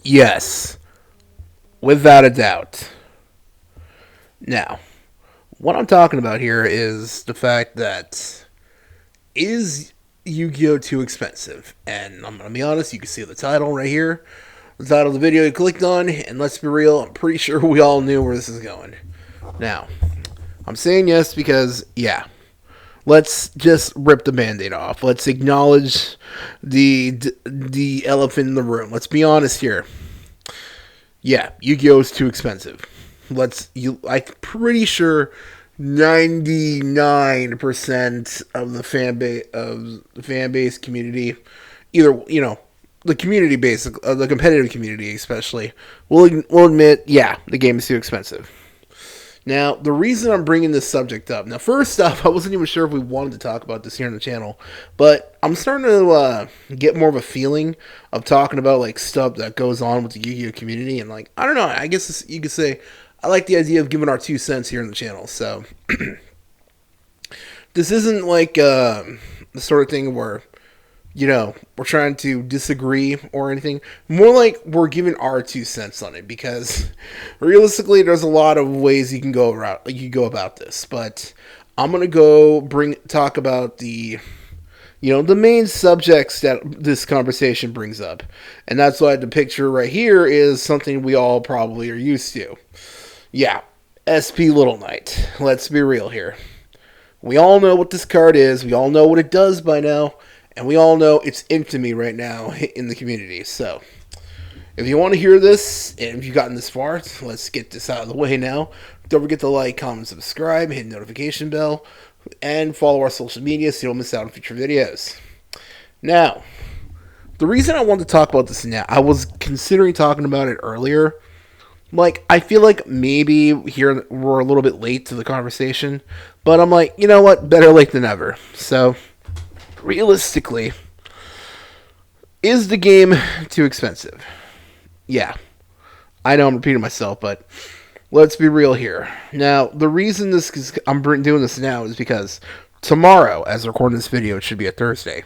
Yes, without a doubt. Now, what I'm talking about here is the fact that is Yu-Gi-Oh too expensive? And I'm gonna be honest, you can see the title right here, the title of the video you clicked on, and let's be real, I'm pretty sure we all knew where this is going. Now, I'm saying yes because, yeah, let's just rip the band-aid off. Let's acknowledge the elephant in the room. Let's be honest here. Yeah, Yu-Gi-Oh is too expensive. I'm pretty sure 99% of the fan base community, either the community base, the competitive community especially, will admit, yeah, the game is too expensive. Now, the reason I'm bringing this subject up, now, first off, I wasn't even sure if we wanted to talk about this here on the channel, but I'm starting to get more of a feeling of talking about, like, stuff that goes on with the Yu-Gi-Oh community, and, like, I don't know, I guess you could say I like the idea of giving our 2 cents here on the channel, so this isn't like the sort of thing where we're trying to disagree or anything. More like we're giving our 2 cents on it because realistically, there's a lot of ways you can go around. You can go about this, but I'm gonna talk about the main subjects that this conversation brings up, and that's why the picture right here is something we all probably are used to. Yeah, SP Little Knight. Let's be real here. We all know what this card is. We all know what it does by now. And we all know it's infamy right now in the community. So, if you want to hear this, and if you've gotten this far, let's get this out of the way now. Don't forget to like, comment, subscribe, hit the notification bell, and follow our social media so you don't miss out on future videos. Now, the reason I wanted to talk about this now, I was considering talking about it earlier. Like, I feel like maybe here we're a little bit late to the conversation, but I'm like, you know what? Better late than never. So, realistically, is the game too expensive? Yeah. I know I'm repeating myself, but let's be real here. Now, the reason I'm doing this now is because tomorrow, as I record this video, it should be a Thursday.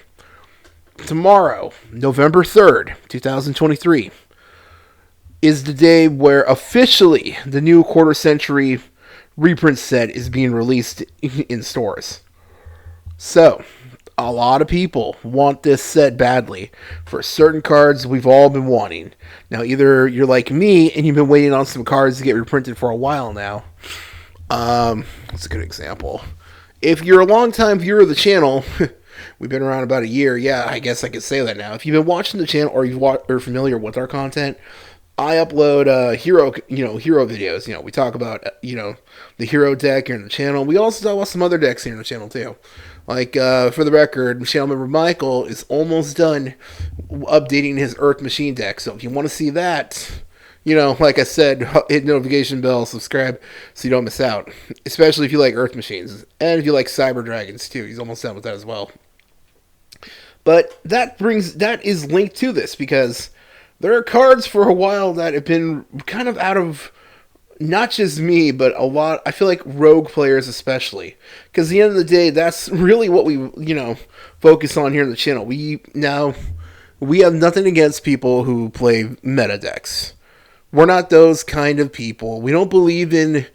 Tomorrow, November 3rd, 2023, is the day where officially the new quarter century reprint set is being released in stores. So, a lot of people want this set badly for certain cards we've all been wanting. Now, either you're like me and you've been waiting on some cards to get reprinted for a while now. That's a good example. If you're a long-time viewer of the channel, we've been around about a year. Yeah, I guess I could say that now. If you've been watching the channel or you're familiar with our content, I upload hero videos. We talk about the hero deck here on the channel. We also talk about some other decks here on the channel too. Like, for the record, channel member Michael is almost done updating his Earth Machine deck. So if you want to see that, like I said, hit notification bell, subscribe so you don't miss out. Especially if you like Earth Machines. And if you like Cyber Dragons too. He's almost done with that as well. But that is linked to this because there are cards for a while that have been kind of out of not just me, but a lot, I feel like rogue players especially. Because at the end of the day, that's really what we, focus on here on the channel. We have nothing against people who play meta decks. We're not those kind of people. We don't believe in,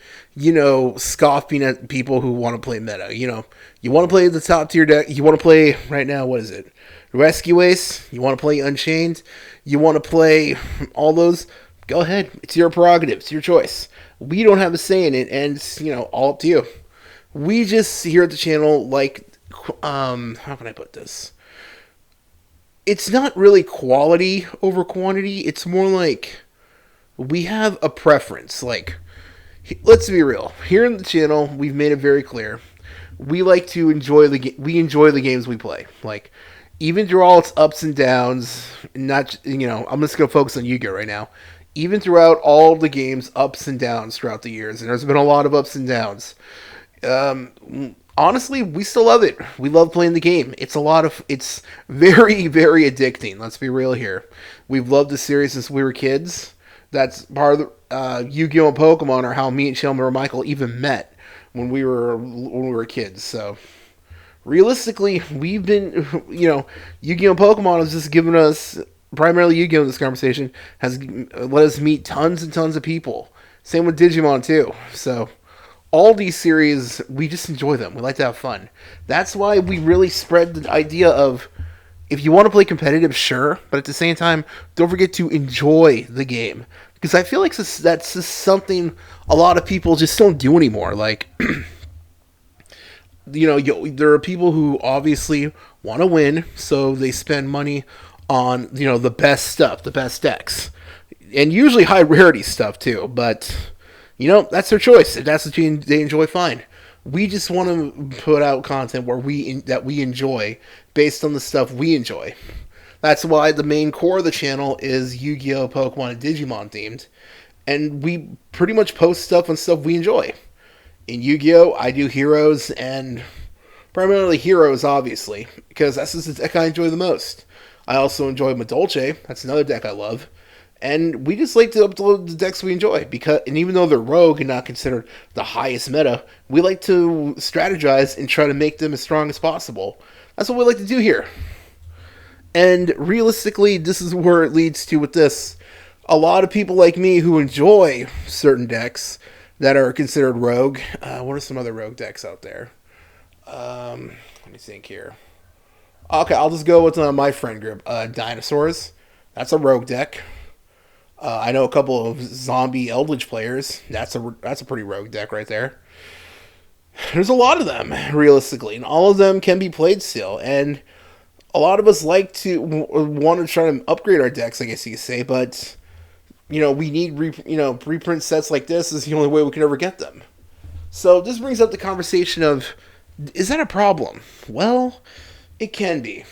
scoffing at people who want to play meta. You want to play the top tier deck. You want to play, right now, what is it? Rescue Ace. You want to play Unchained. You want to play all those. Go ahead. It's your prerogative. It's your choice. We don't have a say in it, and it's, all up to you. We just, here at the channel, how can I put this? It's not really quality over quantity. It's more like we have a preference. Like, let's be real. Here in the channel, we've made it very clear. We like to enjoy we enjoy the games we play. Like, even through all its ups and downs, I'm just going to focus on Yu-Gi-Oh right now. Even throughout all the game's ups and downs throughout the years, and there's been a lot of ups and downs, honestly, we still love it. We love playing the game. It's very, very addicting. Let's be real here. We've loved the series since we were kids. That's part of the Yu-Gi-Oh! And Pokemon are how me and Shelmer and Michael even met when we were kids. So, realistically, we've been, Yu-Gi-Oh! And Pokemon has just given us primarily Yu-Gi-Oh! In this conversation has let us meet tons and tons of people. Same with Digimon too. So all these series, we just enjoy them. We like to have fun. That's why we really spread the idea of if you want to play competitive, sure, but at the same time, don't forget to enjoy the game. Because I feel like that's just something a lot of people just don't do anymore. Like, there are people who obviously want to win, so they spend money on, the best stuff, the best decks. And usually high rarity stuff, too. But, that's their choice. If that's what they enjoy, fine. We just want to put out content that we enjoy based on the stuff we enjoy. That's why the main core of the channel is Yu-Gi-Oh, Pokemon, and Digimon themed, and we pretty much post stuff on stuff we enjoy. In Yu-Gi-Oh, I do Heroes, and primarily Heroes, obviously, because that's just the deck I enjoy the most. I also enjoy Madolche. That's another deck I love. And we just like to upload the decks we enjoy, and even though they're rogue and not considered the highest meta, we like to strategize and try to make them as strong as possible. That's what we like to do here. And realistically, this is where it leads to with this. A lot of people like me who enjoy certain decks that are considered rogue. What are some other rogue decks out there? Let me think here. Okay, I'll just go with my friend group. Dinosaurs. That's a rogue deck. I know a couple of zombie Eldritch players. That's a pretty rogue deck right there. There's a lot of them, realistically, and all of them can be played still. And a lot of us like to want to try to upgrade our decks, I guess you could say, but we need reprint sets like this is the only way we can ever get them. So this brings up the conversation of, is that a problem? Well, it can be.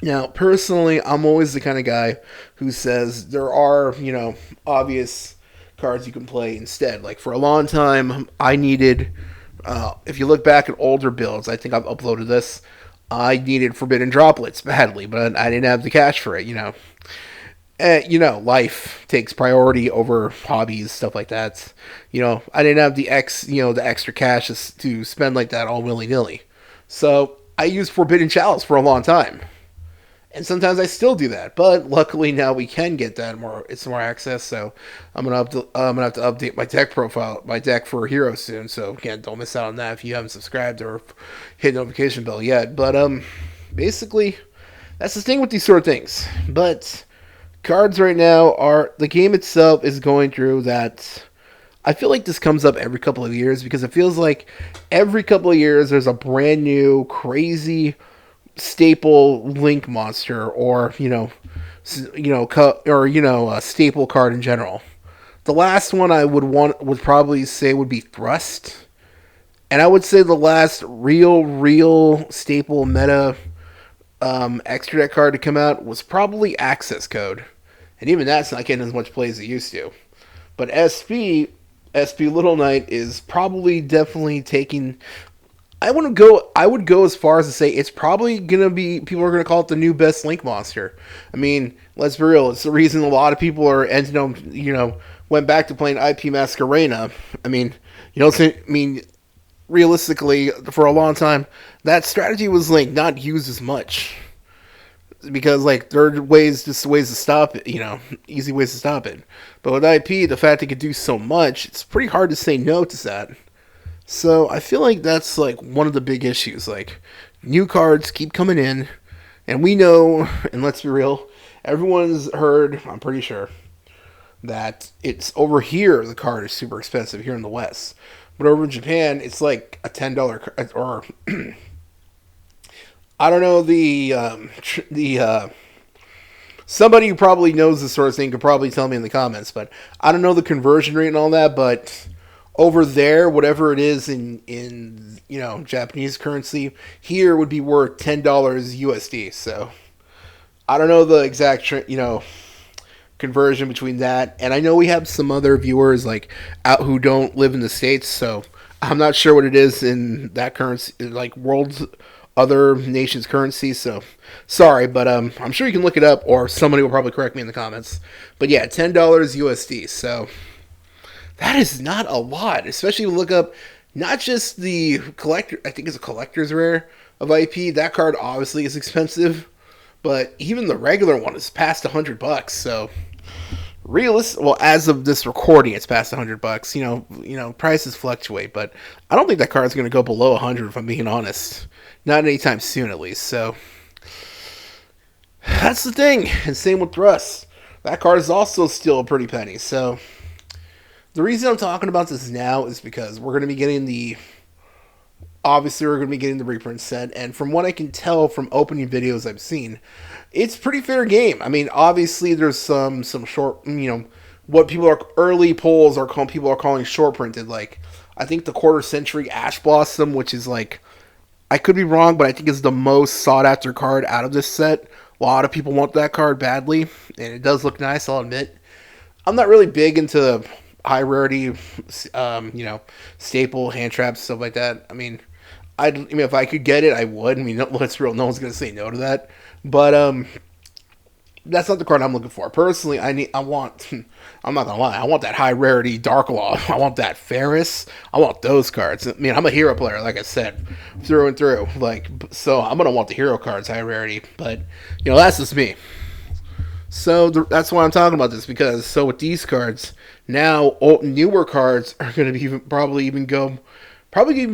Now, personally, I'm always the kind of guy who says there are, obvious cards you can play instead. Like, for a long time, I needed, if you look back at older builds, I think I've uploaded this, I needed Forbidden Droplets badly, but I didn't have the cash for it, life takes priority over hobbies, stuff like that. I didn't have the extra cash to spend like that all willy-nilly. So, I used Forbidden Chalice for a long time. And sometimes I still do that, but luckily now we can get that more. It's more access, so I'm gonna have to update my deck profile, my deck for Hero soon. So again, don't miss out on that if you haven't subscribed or hit notification bell yet. But basically, that's the thing with these sort of things. But cards right now the game itself is going through that. I feel like this comes up every couple of years because it feels like every couple of years there's a brand new crazy staple link monster or a staple card in general. The last one I would probably say would be Thrust, and I would say the last real staple meta extra deck card to come out was probably Access Code, and even that's not getting as much play as it used to. But SP Little Knight is probably definitely taking. I would go as far as to say it's probably gonna be. People are gonna call it the new best Link monster. I mean, let's be real. It's the reason a lot of people are went back to playing IP Masquerena. I mean, realistically, for a long time, that strategy was not used as much because there are ways to stop it. Easy ways to stop it. But with IP, the fact it could do so much, it's pretty hard to say no to that. So I feel like that's one of the big issues. New cards keep coming in, and we know, and let's be real, everyone's heard, I'm pretty sure, that it's over here the card is super expensive here in the West. But over in Japan, it's like a $10 card, or I don't know, somebody who probably knows this sort of thing could probably tell me in the comments, but I don't know the conversion rate and all that, but over there, whatever it is in Japanese currency, here would be worth $10 USD. So I don't know the exact conversion between that, and I know we have some other viewers out who don't live in the States, so I'm not sure what it is in that currency, world's other nations' currency. So sorry, but I'm sure you can look it up, or somebody will probably correct me in the comments. But yeah, $10 USD. So that is not a lot, especially when you look up not just the collector. I think it's a collector's rare of IP. That card obviously is expensive, but even the regular one is past $100. So well, as of this recording, it's past $100. Prices fluctuate, but I don't think that card is going to go below 100. If I'm being honest, not anytime soon, at least. So that's the thing. And same with Thrust. That card is also still a pretty penny. So the reason I'm talking about this now is because we're going to be getting the reprint set, and from what I can tell from opening videos I've seen, it's pretty fair game. I mean, obviously there's some short, what early polls people are calling short printed. Like, I think the quarter century Ash Blossom, which is like, I could be wrong, but I think it's the most sought after card out of this set. A lot of people want that card badly, and it does look nice, I'll admit. I'm not really big into high rarity, staple hand traps, stuff like that. I mean, if I could get it, I would. I mean, let's real. No one's gonna say no to that. But that's not the card I'm looking for. Personally, I want. I'm not gonna lie. I want that high rarity Dark Law. I want that Ferris. I want those cards. I mean, I'm a hero player, like I said, through and through. So I'm gonna want the hero cards, high rarity. But that's just me. So that's why I'm talking about this, because with these cards now, newer cards are going to be probably even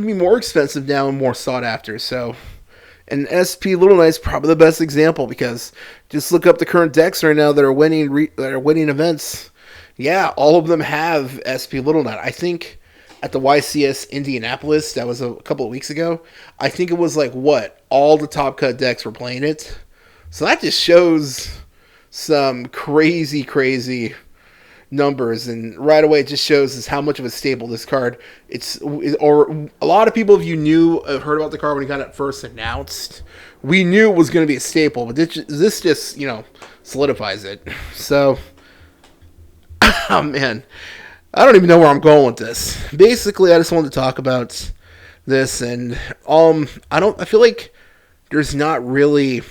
be more expensive now and more sought after. So, and SP Little Knight's probably the best example, because just look up the current decks right now that are winning events. Yeah, all of them have SP Little Knight. I think at the YCS Indianapolis, that was a couple of weeks ago, I think it was all the top cut decks were playing it. So that just shows some crazy numbers, and right away it just shows us how much of a staple this card or a lot of people, if you heard about the card when it got it first announced, we knew it was going to be a staple, but this just solidifies it. So oh man, I don't even know where I'm going with this. Basically, I just wanted to talk about this, and I feel like there's not really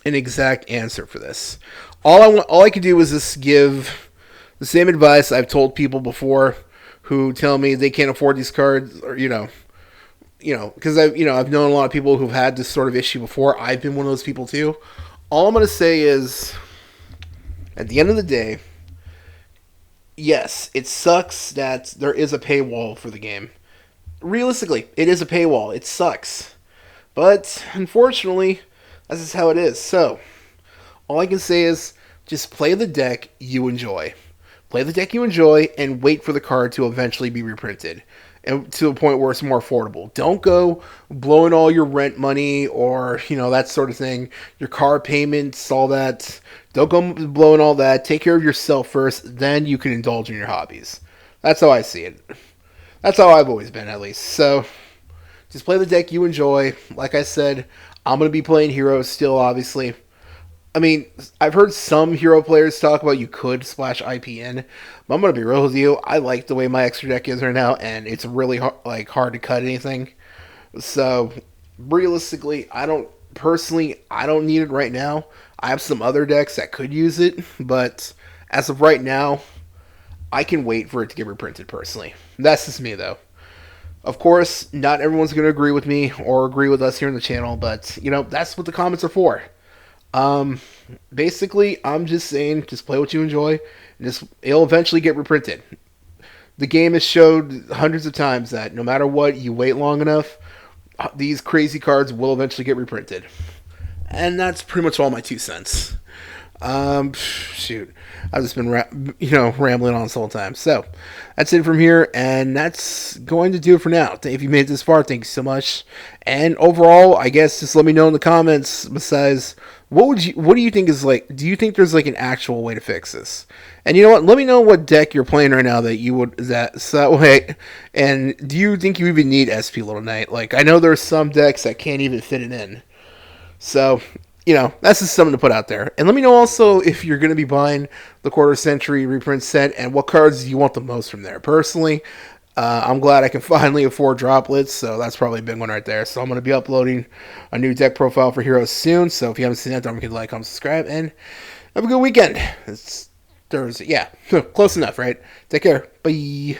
an exact answer for this. All I can do is just give the same advice I've told people before who tell me they can't afford these cards, or because I've known a lot of people who've had this sort of issue before. I've been one of those people too. All I'm going to say is, at the end of the day, yes, it sucks that there is a paywall for the game. Realistically, it is a paywall. It sucks, but unfortunately, this is how it is. So, all I can say is just play the deck you enjoy. Play the deck you enjoy and wait for the card to eventually be reprinted, and to a point where it's more affordable. Don't go blowing all your rent money or, that sort of thing. Your car payments, all that. Don't go blowing all that. Take care of yourself first, then you can indulge in your hobbies. That's how I see it. That's how I've always been, at least. So, just play the deck you enjoy. Like I said, I'm going to be playing heroes still, obviously. I mean, I've heard some hero players talk about you could splash IPN, but I'm going to be real with you. I like the way my extra deck is right now, and it's really hard to cut anything. So, realistically, I don't need it right now. I have some other decks that could use it, but as of right now, I can wait for it to get reprinted personally. That's just me, though. Of course, not everyone's going to agree with me or agree with us here on the channel, but, that's what the comments are for. Basically, I'm just saying, just play what you enjoy, and it'll eventually get reprinted. The game has showed hundreds of times that no matter what, you wait long enough, these crazy cards will eventually get reprinted. And that's pretty much all my 2 cents. Shoot. I've just been, rambling on this whole time. So, that's it from here, and that's going to do it for now. If you made it this far, thank you so much. And overall, I guess just let me know in the comments, besides, what do you think is do you think there's an actual way to fix this? And you know what, let me know what deck you're playing right now so that way, and do you think you even need SP Little Knight? I know there's some decks that can't even fit it in. So, that's just something to put out there. And let me know also if you're going to be buying the quarter century reprint set and what cards you want the most from there. Personally, I'm glad I can finally afford droplets, so that's probably a big one right there. So I'm going to be uploading a new deck profile for Heroes soon. So if you haven't seen that, don't forget to like, comment, subscribe, and have a good weekend. It's Thursday. Yeah, close enough, right? Take care. Bye.